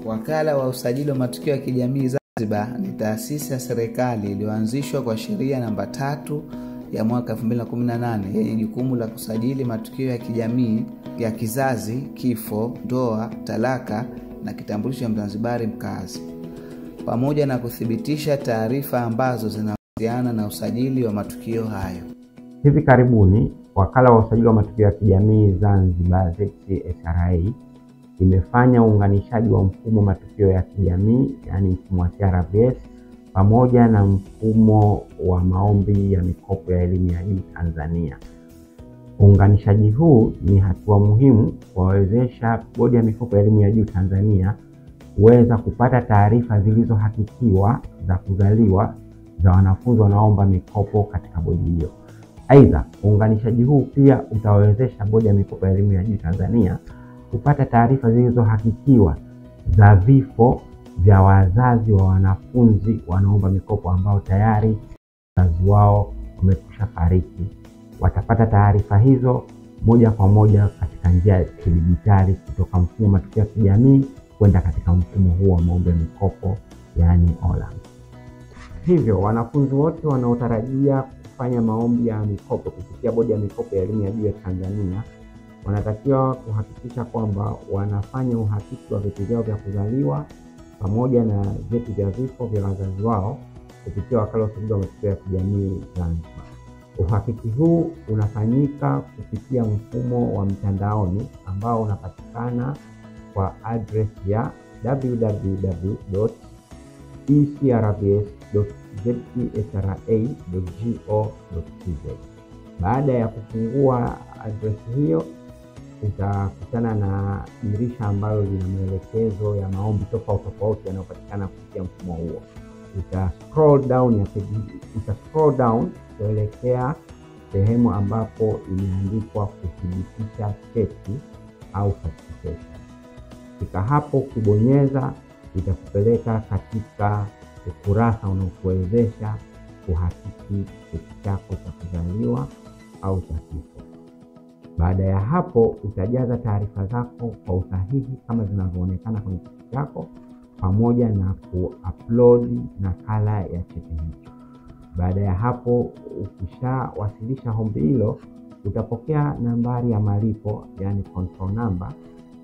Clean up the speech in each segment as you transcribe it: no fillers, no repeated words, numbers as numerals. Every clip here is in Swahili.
Wakala wa usajili wa matukio ya kijamii Zanzibar ni taasisi ya serikali iliyoanzishwa kwa sheria namba 3 ya mwaka 2018 yenye jukumu la kusajili matukio ya kijamii ya kizazi, kifo, ndoa, talaka na kitambulisho cha Mzanzibari mkazi, pamoja na kuthibitisha taarifa ambazo zinahusiana na usajili wa matukio hayo. Hivi karibuni, Wakala wa usajili wa matukio ya kijamii Zanzibar ZCSRA imefanya uunganishaji wa mfumo matukio ya kijamii, yani mfumo wa CRVS, pamoja na mfumo wa maombi ya mikopo ya elimu ya juu Tanzania. Uunganishaji huu ni hatua muhimu kuwawezesha Bodi ya Mikopo ya Elimu ya Juu Tanzania kuweza kupata taarifa zilizohakikiwa za kuzaliwa za wanafunzi wanaomba mikopo katika bodi hiyo. Aidha, uunganishaji huu pia utawezesha Bodi ya Mikopo ya Elimu ya Juu Tanzania kupata taarifa zilizohakikiwa za vifo vya wazazi wa wanafunzi wanaomba mikopo ambao tayari wazazi wao wamekwisha fariki. Watapata taarifa hizo moja kwa moja katika njia ya kidijitali kutoka mfumo matukio ya kijamii kwenda katika mfumo huu wa maombi ya mikopo, yani OLAM. Hivyo wanafunzi wote wanaotarajia kufanya maombi ya mikopo kupitia Bodi ya Mikopo ya Elimu ya Juu ya Tanzania wanatakiwa kuhakikisha kwamba wanafanya uhakiki wa vyeti vyao vya kuzaliwa pamoja na vyeti vya vifo vya wazazi wao kupitia Wakala wa usajili wa matukio ya kijamii Zanzibar. Uhakiki huu unafanyika kupitia mfumo wa mtandaoni ambao unapatikana kwa address ya www.ecrvs.zcsra.go.tz. Baada ya kufungua address hiyo, utakutana na dirisha ambalo lina maelekezo ya maombi tofauti yanayopatikana kupitia mfumo huo. Scroll down kuelekea sehemu ambapo imeandikwa kuthibitisha cheti au certification. Fika hapo, kubonyeza itakupeleka katika ukurasa unaokuwezesha kuhakiki cheti chako cha kuzaliwa au cha kifo. Baada ya hapo, utajaza taarifa zako kwa usahihi kama zinavyoonekana kwenye cheti chako pamoja na kuupload nakala ya cheti hicho. Baada ya hapo, ukishawasilisha ombi hilo, utapokea nambari ya malipo, yani control number.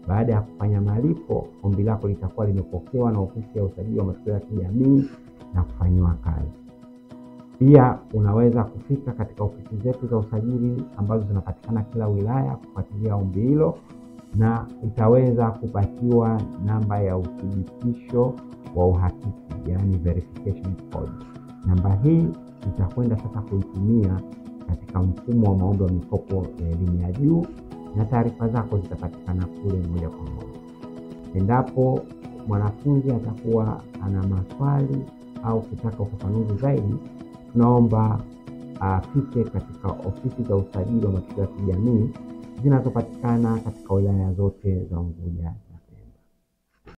Baada ya kufanya malipo, ombi lako litakuwa limepokewa na ofisi ya usajili wa matukio ya kijamii na kufanywa kazi. Pia unaweza kufika katika ofisi zetu za usajili ambazo zinapatikana kila wilaya kufuatilia ombi hilo, na utaweza kupatiwa namba ya uthibitisho wa uhakiki, yani verification code. Namba hii utakwenda sasa kuitumia katika mfumo wa maombi ya mikopo ya elimu ya juu, na taarifa zako zitapatikana kule moja kwa moja. Endapo mwanafunzi atakuwa ana maswali au kutaka ufafanuzi zaidi, tunaomba afike katika ofisi za usajili wa matukio ya kijamii zinazopatikana katika wilaya zote za Unguja.